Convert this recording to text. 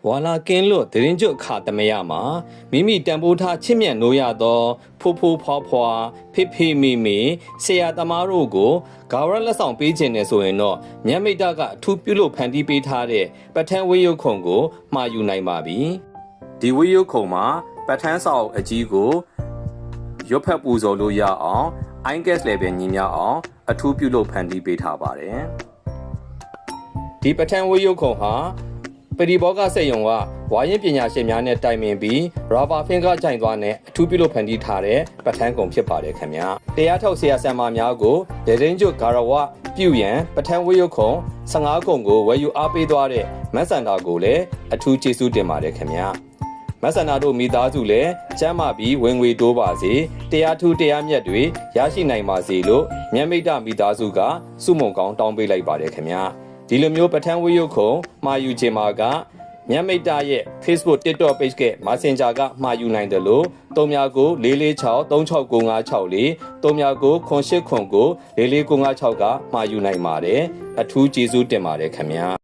ဝါလာကင်းလို့ဒရင်ကျွတ်ခါတမရမှာမိမိတန်ဖိုးထားချစ်မြတ်နိုးရသောဖိုးဖိုးဖွားဖွားဖေးဖေးမိမိဆရာသမားတို့ကိုဂါဝရလက်ဆောင်ပေးခြင်းနဲ့ဆိုရင်တော့ညမိတ်တကအထူးပြုလို့ဖန်တီးပေးထားတဲ့ပထန်းဝေးရုပ်ခုံကိုမှာယူနိုင်ပါပြီဒီဝေးရုပ်ခုံမှာပထန်းစာအုပ်အကြီးကိုရွတ်ဖက်ပူဇော်လို့ရအောင် IGS level ညီမျှအောင်အထူးပြုလို့ဖန်တီးပေးထားပါတယ်ဒီပထန်းဝေးရုပ်ခုံဟာပရိဘောဂစက်ယုံကဝါရင်ပညာရှင်များနဲ့တိုင်ပင်ပြီးရာဘာဖင်ကကြိုင်သွားနဲ့အထူးပြုလို့ဖန်တီးထားတဲ့ပထန်းကုံဖြစ်ပါတယ်ခင်ဗျာတရားထုတ်ဆရာဆံမာများကိုဒရင်ကျွတ်ဂါရဝပြုရန်ပထန်းဝေးရုပ်ခုံ15ကုံကိုဝယ်ယူအားပေးသွားတဲ့မတ်စန္ဒာကိုလည်းအထူးကျေးဇူးတင်ပါတယ်ခင်ဗျာမဆန္ဒတို့မိသားစုလည်းကျမ်းမာပြီးဝင်ငွေတိုးပါစေတရားထူးတရားမြတ်တွေရရှိနိုင်ပါစေလို့မြတ်မိတ်တမိသားစုကစုမုံကောင်းတောင်းပေးလိုက်ပါတယ်ခင်ဗျာဒီလိုမျိုးပထန်းဝေးရုပ်ခုံမှာယူခြင်းမှာကမြတ်မိတ်တရဲ့ Facebook TikTok page က Messenger ကမှာယူနိုင်တယ်လို့3994463656 3994898496ကမှာယူနိုင်ပါတယ်အထူးကျေးဇူးတင်ပါတယ်ခင်ဗျာ